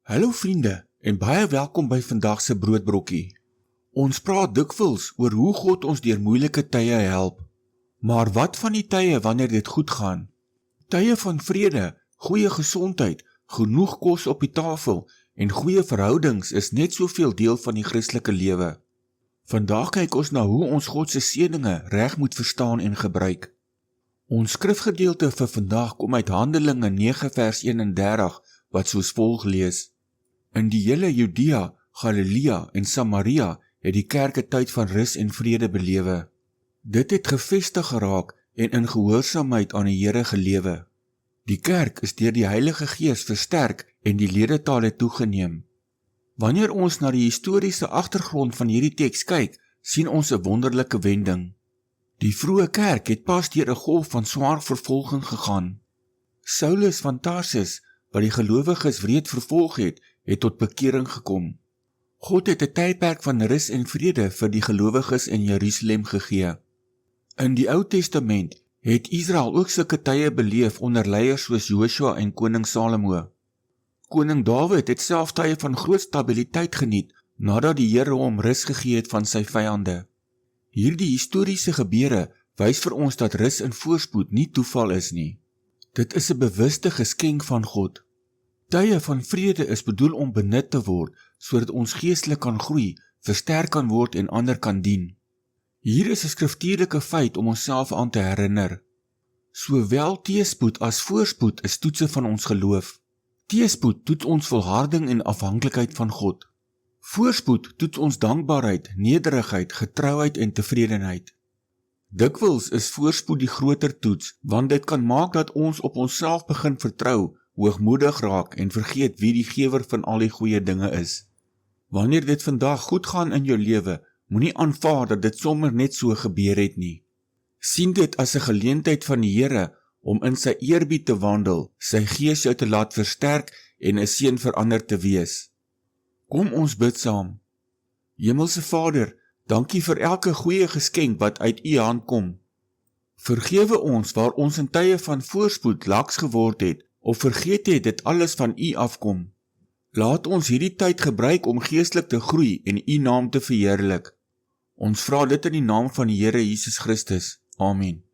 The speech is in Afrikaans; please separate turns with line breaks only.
Hallo vriende en baie welkom by vandag se broodbrokkie. Ons praat dikwels oor hoe God ons deur moeilike tye help. Maar wat van die tye wanneer dit goed gaan? Tye van vrede, goeie gesondheid, genoeg kos op die tafel en goeie verhoudings is net soveel deel van die Christelike lewe. Vandag kyk ons na hoe ons God se seëninge reg moet verstaan en gebruik. Ons skrifgedeelte vir vandag kom uit Handelinge 9 vers 31 wat soos volg lees. In die hele Judea, Galilea en Samaria het die kerk 'n tyd van rus en vrede belewe. Dit het gevestig geraak en in gehoorsaamheid aan die Here gelewe. Die kerk is deur die Heilige Gees versterk en die ledetaal het toegeneem. Wanneer ons na die historiese agtergrond van hierdie teks kyk, sien ons 'n wonderlike wending. Die vroeë kerk het pas deur 'n golf van swaar vervolging gegaan. Saulus van Tarsus, wat die gelowiges wreed vervolg het tot bekering gekom. God het 'n tydperk van rus en vrede vir die gelowiges in Jerusalem gegee. In die Ou Testament het Israel ook sulke tye beleef onder leiers soos Joshua en koning Salomo. Koning Dawid het self tye van groot stabiliteit geniet nadat die Here hom rus gegee het van sy vyande. Hierdie historiese gebeure wys vir ons dat rus en voorspoed nie toeval is nie. Dit is 'n bewuste geskenk van God. Tye van vrede is bedoel om benut te word, sodat ons geestelik kan groei, versterk kan word en ander kan dien. Hier is 'n skriftuurlike feit om onsself aan te herinner. Sowel teëspoed as voorspoed is toetse van ons geloof. Teëspoed toets ons volharding en afhanklikheid van God. Voorspoed toets ons dankbaarheid, nederigheid, getrouheid en tevredenheid. Dikwels is voorspoed die groter toets, want dit kan maak dat ons op onsself begin vertrou, hoogmoedig raak en vergeet wie die gewer van al die goeie dinge is. Wanneer dit vandag goed gaan in jou lewe, moenie aanvaar dat dit sommer net so gebeur het nie. Sien dit as 'n geleentheid van die Here om in sy eerbied te wandel, sy gees jou te laat versterk en 'n seën vir ander te wees. Kom ons bid saam. Hemelse Vader, dankie vir elke goeie geskenk wat uit U hand kom. Vergewe ons waar ons in tye van voorspoed laks geword het, of vergeet het dit alles van U afkom. Laat ons hierdie tyd gebruik om geestelik te groei en U naam te verheerlik. Ons vra dit in die naam van die Here Jesus Christus. Amen.